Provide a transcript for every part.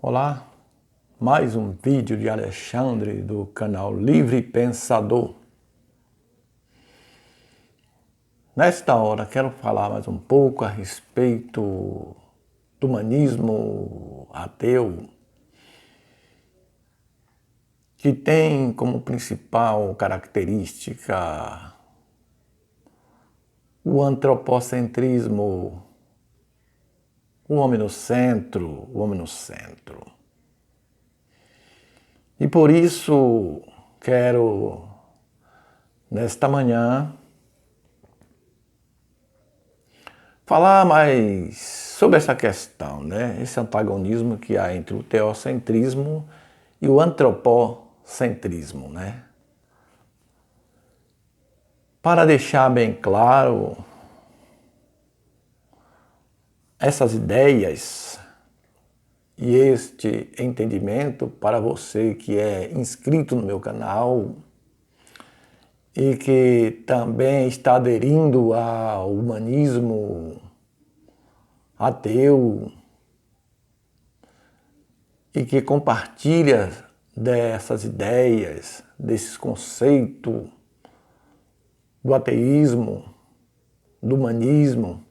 Olá, mais um vídeo de Alexandre do canal Livre Pensador. Nesta hora quero falar mais um pouco a respeito do humanismo ateu, que tem como principal característica o antropocentrismo, o homem no centro, E por isso quero, nesta manhã, falar mais sobre essa questão, esse antagonismo que há entre o teocentrismo e o antropocentrismo, Para deixar bem claro essas ideias e este entendimento para você que é inscrito no meu canal e que também está aderindo ao humanismo ateu e que compartilha dessas ideias, desses conceitos do ateísmo, do humanismo,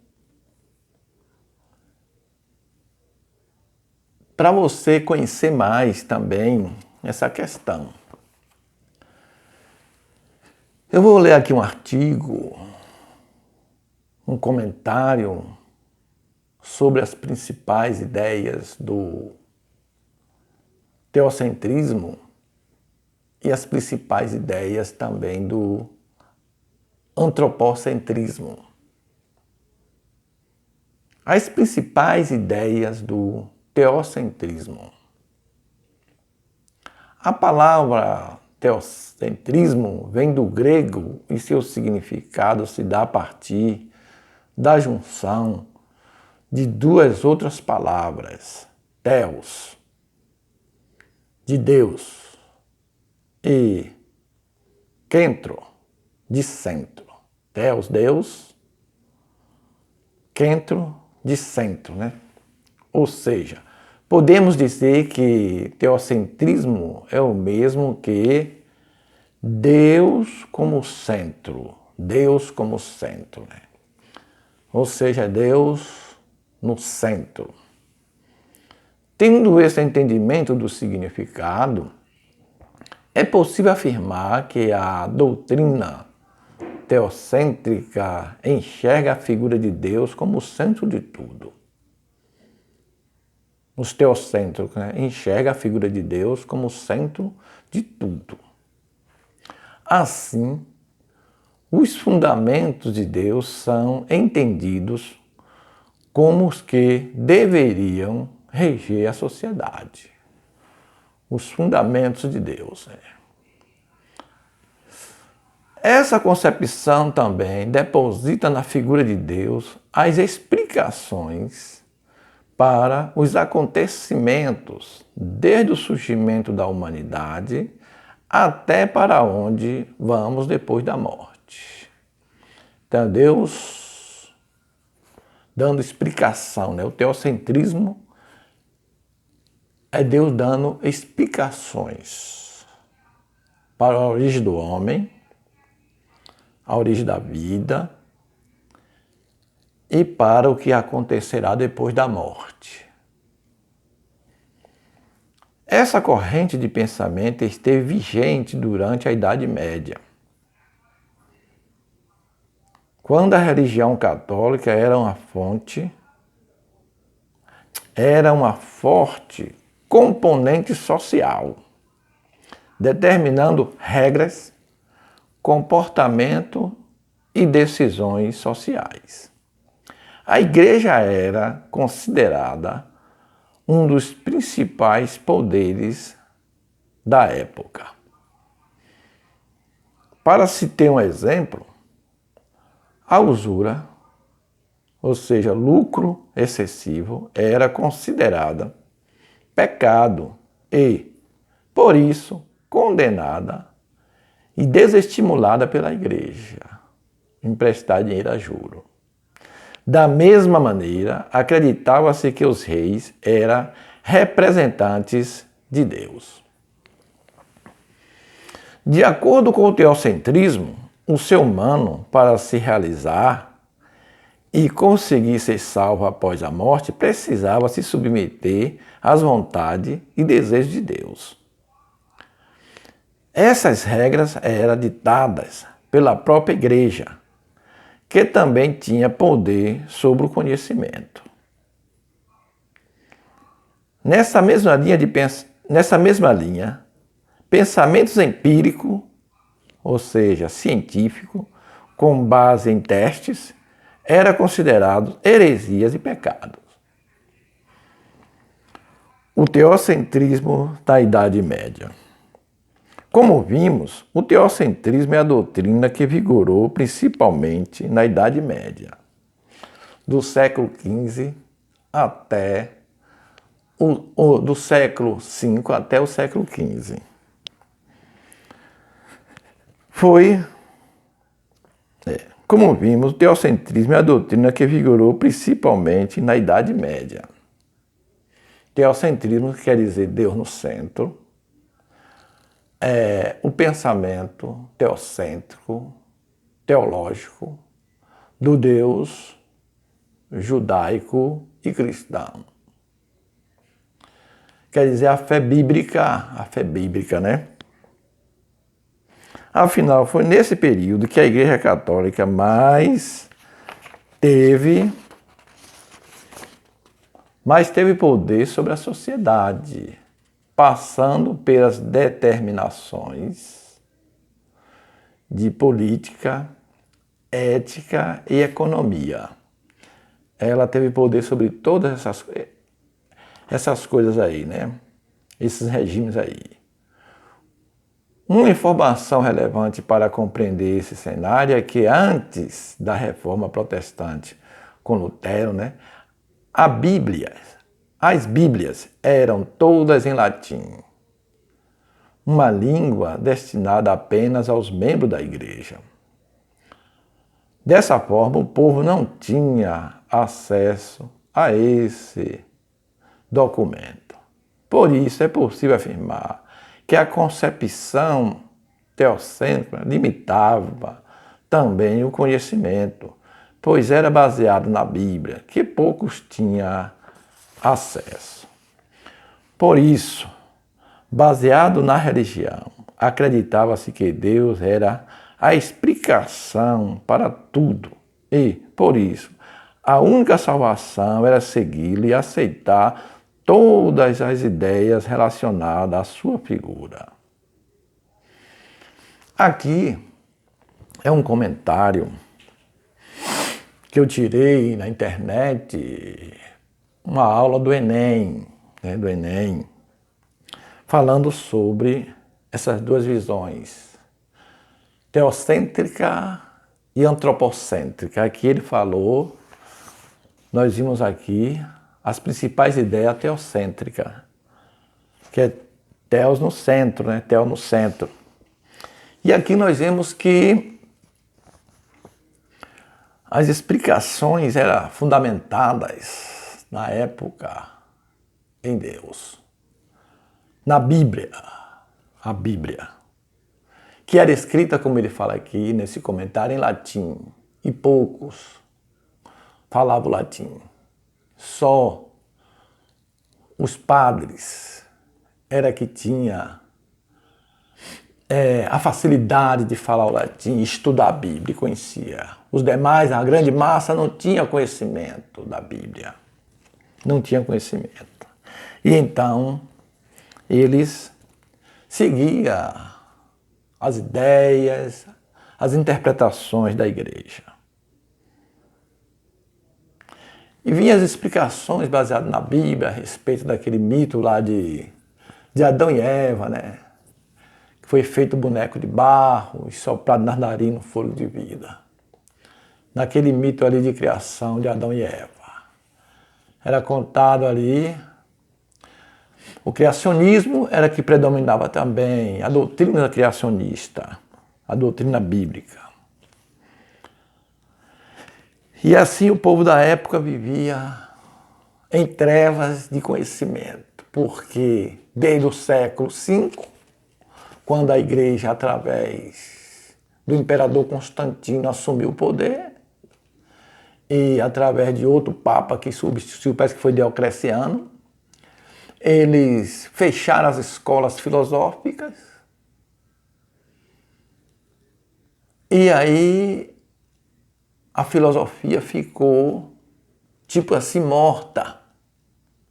para você conhecer mais também essa questão. Eu vou ler aqui um artigo, um comentário sobre as principais ideias do teocentrismo e as principais ideias também do antropocentrismo. As principais ideias do teocentrismo. A palavra teocentrismo vem do grego e seu significado se dá a partir da junção de duas outras palavras, theos, de Deus, e kentro, de centro. Theos, Deus, kentro, de centro, Ou seja, podemos dizer que teocentrismo é o mesmo que Deus como centro. Deus como centro, Ou seja, Deus no centro. Tendo esse entendimento do significado, é possível afirmar que a doutrina teocêntrica enxerga a figura de Deus como o centro de tudo. Os teocêntricos enxergam a figura de Deus como o centro de tudo. Assim, os fundamentos de Deus são entendidos como os que deveriam reger a sociedade. Os fundamentos de Deus. Essa concepção também deposita na figura de Deus as explicações para os acontecimentos, desde o surgimento da humanidade até para onde vamos depois da morte. Então, Deus dando explicação, O teocentrismo é Deus dando explicações para a origem do homem, a origem da vida e para o que acontecerá depois da morte. Essa corrente de pensamento esteve vigente durante a Idade Média, quando a religião católica era uma forte componente social, determinando regras, comportamento e decisões sociais. A igreja era considerada um dos principais poderes da época. Para se ter um exemplo, a usura, ou seja, lucro excessivo, era considerada pecado e, por isso, condenada e desestimulada pela igreja. Emprestar dinheiro a juro. Da mesma maneira, acreditava-se que os reis eram representantes de Deus. De acordo com o teocentrismo, o ser humano, para se realizar e conseguir ser salvo após a morte, precisava se submeter às vontades e desejos de Deus. Essas regras eram ditadas pela própria igreja, que também tinha poder sobre o conhecimento. Nessa mesma linha, pensamentos empíricos, ou seja, científico, com base em testes, eram considerados heresias e pecados. O teocentrismo da Idade Média. Como vimos, o teocentrismo é a doutrina que vigorou principalmente na Idade Média, do século XV até do século V até o século XV. Como vimos, o teocentrismo é a doutrina que vigorou principalmente na Idade Média. Teocentrismo quer dizer Deus no centro, o pensamento teocêntrico, teológico, do Deus judaico e cristão. Quer dizer a fé bíblica, né? Afinal, foi nesse período que a Igreja Católica mais teve poder sobre a sociedade, passando pelas determinações de política, ética e economia. Ela teve poder sobre todas essas coisas aí, né? Esses regimes aí. Uma informação relevante para compreender esse cenário é que antes da Reforma Protestante com Lutero, né, as Bíblias eram todas em latim, uma língua destinada apenas aos membros da igreja. Dessa forma, o povo não tinha acesso a esse documento. Por isso, é possível afirmar que a concepção teocêntrica limitava também o conhecimento, pois era baseado na Bíblia, que poucos tinham acesso. Por isso, baseado na religião, acreditava-se que Deus era a explicação para tudo e, por isso, a única salvação era segui-lo e aceitar todas as ideias relacionadas à sua figura. Aqui é um comentário que eu tirei na internet, uma aula do Enem, falando sobre essas duas visões, teocêntrica e antropocêntrica. Aqui ele falou, nós vimos aqui as principais ideias teocêntricas, que é Theos no centro, né? Theo no centro. E aqui nós vemos que as explicações eram fundamentadas na época em Deus, na Bíblia, a Bíblia, que era escrita, como ele fala aqui nesse comentário, em latim, e poucos falavam latim. Só os padres era que tinha a facilidade de falar o latim, estudar a Bíblia, conhecia. Os demais, a grande massa, não tinha conhecimento da Bíblia. Não tinha conhecimento. E então, eles seguiam as ideias, as interpretações da igreja. E vinham as explicações baseadas na Bíblia a respeito daquele mito lá de Adão e Eva, né? Que foi feito boneco de barro e soprado nas narinas no fôlego de vida. Naquele mito ali de criação de Adão e Eva. Era contado ali, o criacionismo era que predominava também, a doutrina criacionista, a doutrina bíblica. E assim o povo da época vivia em trevas de conhecimento, porque desde o século V, quando a igreja, através do imperador Constantino, assumiu o poder, e através de outro papa que substituiu, parece que foi Diocleciano, eles fecharam as escolas filosóficas, e aí a filosofia ficou, tipo assim, morta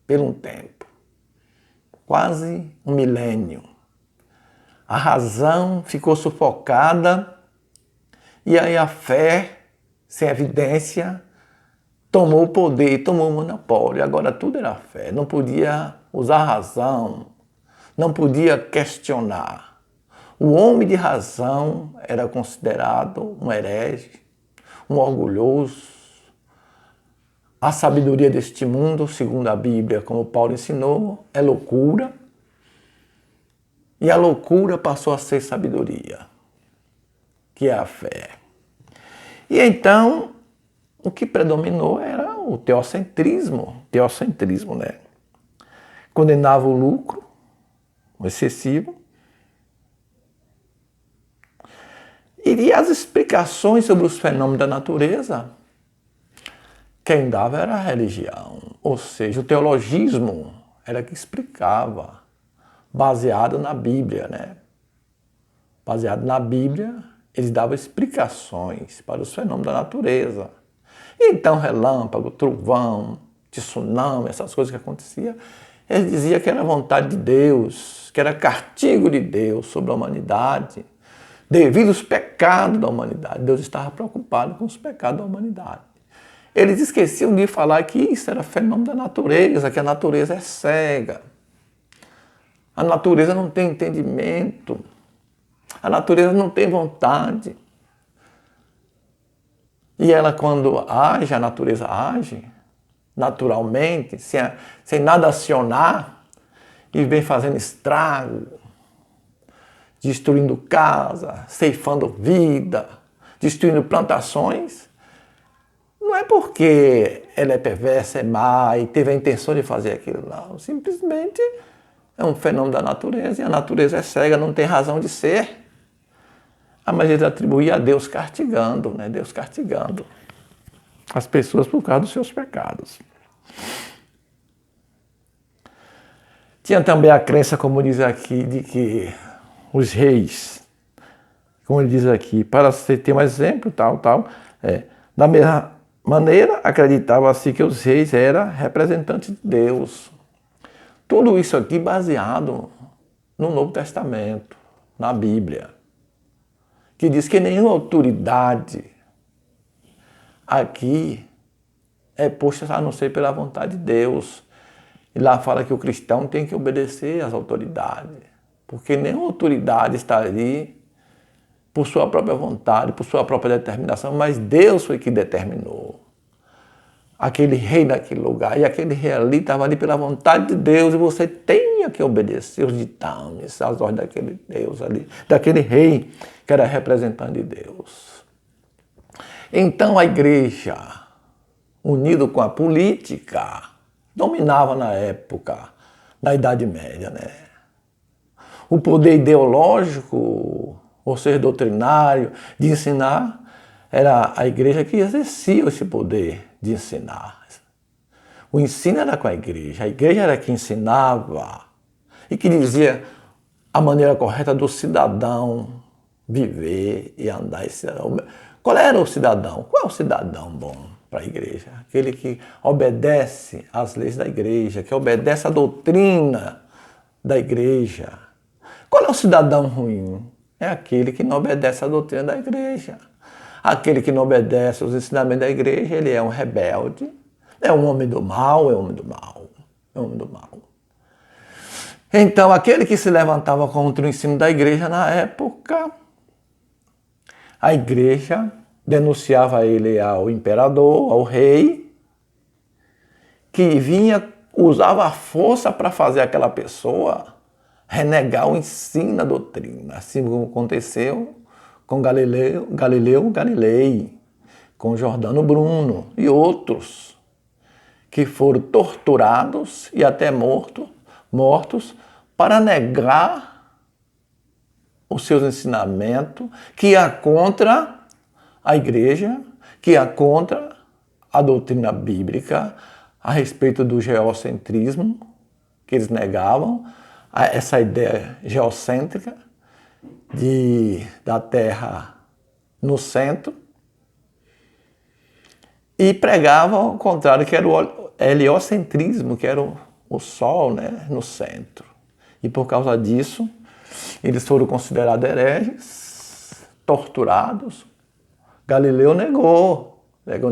por um tempo, quase um milênio. A razão ficou sufocada e aí a fé, sem evidência, tomou o poder, tomou o monopólio. Agora tudo era fé, não podia usar a razão, não podia questionar. O homem de razão era considerado um herege, um orgulhoso. A sabedoria deste mundo, segundo a Bíblia, como Paulo ensinou, é loucura. E a loucura passou a ser sabedoria, que é a fé. E então, o que predominou era o teocentrismo, né? Condenava o lucro, o excessivo. E as explicações sobre os fenômenos da natureza, quem dava era a religião, ou seja, o teologismo era que explicava, baseado na Bíblia, né? Baseado na Bíblia, eles davam explicações para os fenômenos da natureza. Então, relâmpago, trovão, tsunami, essas coisas que aconteciam, eles diziam que era vontade de Deus, que era castigo de Deus sobre a humanidade, devido aos pecados da humanidade. Deus estava preocupado com os pecados da humanidade. Eles esqueciam de falar que isso era fenômeno da natureza, que a natureza é cega. A natureza não tem entendimento. A natureza não tem vontade. E ela, quando age, a natureza age naturalmente, sem nada acionar, e vem fazendo estrago, destruindo casa, ceifando vida, destruindo plantações. Não é porque ela é perversa, é má e teve a intenção de fazer aquilo, não. Simplesmente é um fenômeno da natureza e a natureza é cega, não tem razão de ser. Mas eles atribuíam a Deus castigando, né? Deus castigando as pessoas por causa dos seus pecados. Tinha também a crença, como diz aqui, de que os reis, como ele diz aqui, para você ter um exemplo, da mesma maneira, acreditava-se que os reis eram representantes de Deus. Tudo isso aqui baseado no Novo Testamento, na Bíblia, que diz que nenhuma autoridade aqui é posta a não ser pela vontade de Deus. E lá fala que o cristão tem que obedecer às autoridades, porque nenhuma autoridade está ali por sua própria vontade, por sua própria determinação, mas Deus foi que determinou aquele rei naquele lugar, e aquele rei ali estava ali pela vontade de Deus, e você tinha que obedecer os ditames, as ordens daquele Deus ali, daquele rei que era representante de Deus. Então a igreja, unido com a política, dominava na época, na Idade Média, né? O poder ideológico, ou seja, doutrinário, de ensinar, era a igreja que exercia esse poder de ensinar. O ensino era com a igreja era que ensinava e que dizia a maneira correta do cidadão viver e andar. Qual era o cidadão? Qual é o cidadão bom para a igreja? Aquele que obedece às leis da igreja, que obedece à doutrina da igreja. Qual é o cidadão ruim? É aquele que não obedece à doutrina da igreja. Aquele que não obedece aos ensinamentos da igreja, ele é um rebelde, é um homem do mal, é um homem do mal, é um homem do mal. Então, aquele que se levantava contra o ensino da igreja na época, a igreja denunciava ele ao imperador, ao rei, que usava a força para fazer aquela pessoa renegar o ensino da doutrina, assim como aconteceu com Galileu Galilei, com Jordano Bruno e outros, que foram torturados e até mortos para negar os seus ensinamentos, que ia contra a igreja, que ia contra a doutrina bíblica a respeito do geocentrismo, que eles negavam, essa ideia geocêntrica da Terra no centro, e pregavam ao contrário, que era o heliocentrismo, que era o Sol, né, no centro. E por causa disso, eles foram considerados hereges, torturados. Galileu negou,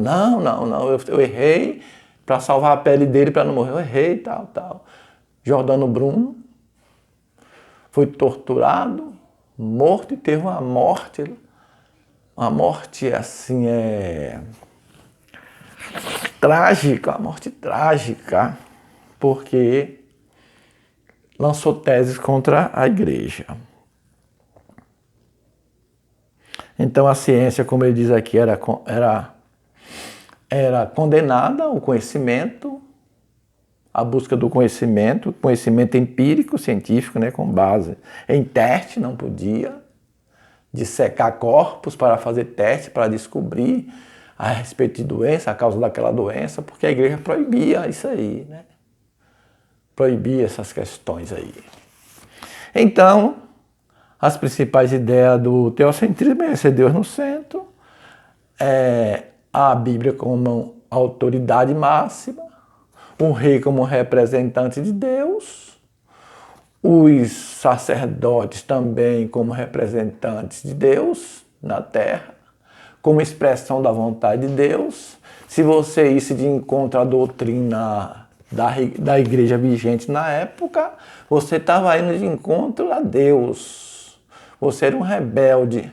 não, eu errei para salvar a pele dele, para não morrer, eu errei, tal. Jordano Bruno foi torturado, morto, e teve uma morte assim, trágica, uma morte trágica, porque lançou teses contra a igreja. Então a ciência, como ele diz aqui, era condenada ao conhecimento, a busca do conhecimento empírico, científico, né, com base em teste, não podia dissecar corpos para fazer teste, para descobrir a respeito de doença, a causa daquela doença, porque a igreja proibia isso aí, né? Proibia essas questões aí. Então, as principais ideias do teocentrismo é ser Deus no centro, a Bíblia como autoridade máxima, o rei como representante de Deus, os sacerdotes também como representantes de Deus na terra, como expressão da vontade de Deus. Se você isse de encontro à doutrina da igreja vigente na época, você estava indo de encontro a Deus. Você era um rebelde,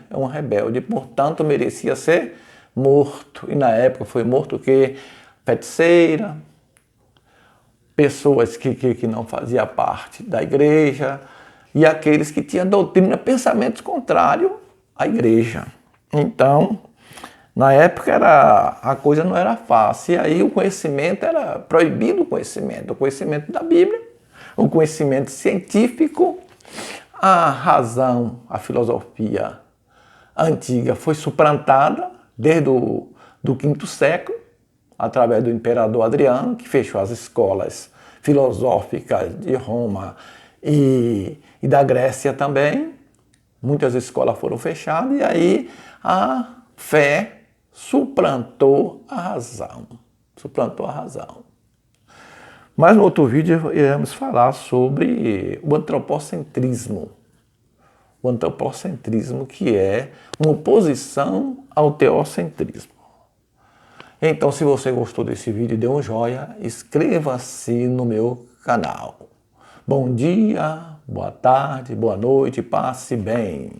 portanto merecia ser morto. E na época foi morto o quê? Feiticeira, pessoas que não faziam parte da igreja e aqueles que tinham doutrina, pensamentos contrários à igreja. Então, na época a coisa não era fácil, e aí o conhecimento era proibido, o conhecimento da Bíblia, o conhecimento científico, a razão, a filosofia antiga foi suplantada desde do quinto século, através do imperador Adriano, que fechou as escolas filosóficas de Roma e da Grécia também. Muitas escolas foram fechadas e aí a fé suplantou a razão. Mas no outro vídeo iremos falar sobre o antropocentrismo. O antropocentrismo, que é uma oposição ao teocentrismo. Então, se você gostou desse vídeo, dê um joinha, inscreva-se no meu canal. Bom dia, boa tarde, boa noite, passe bem.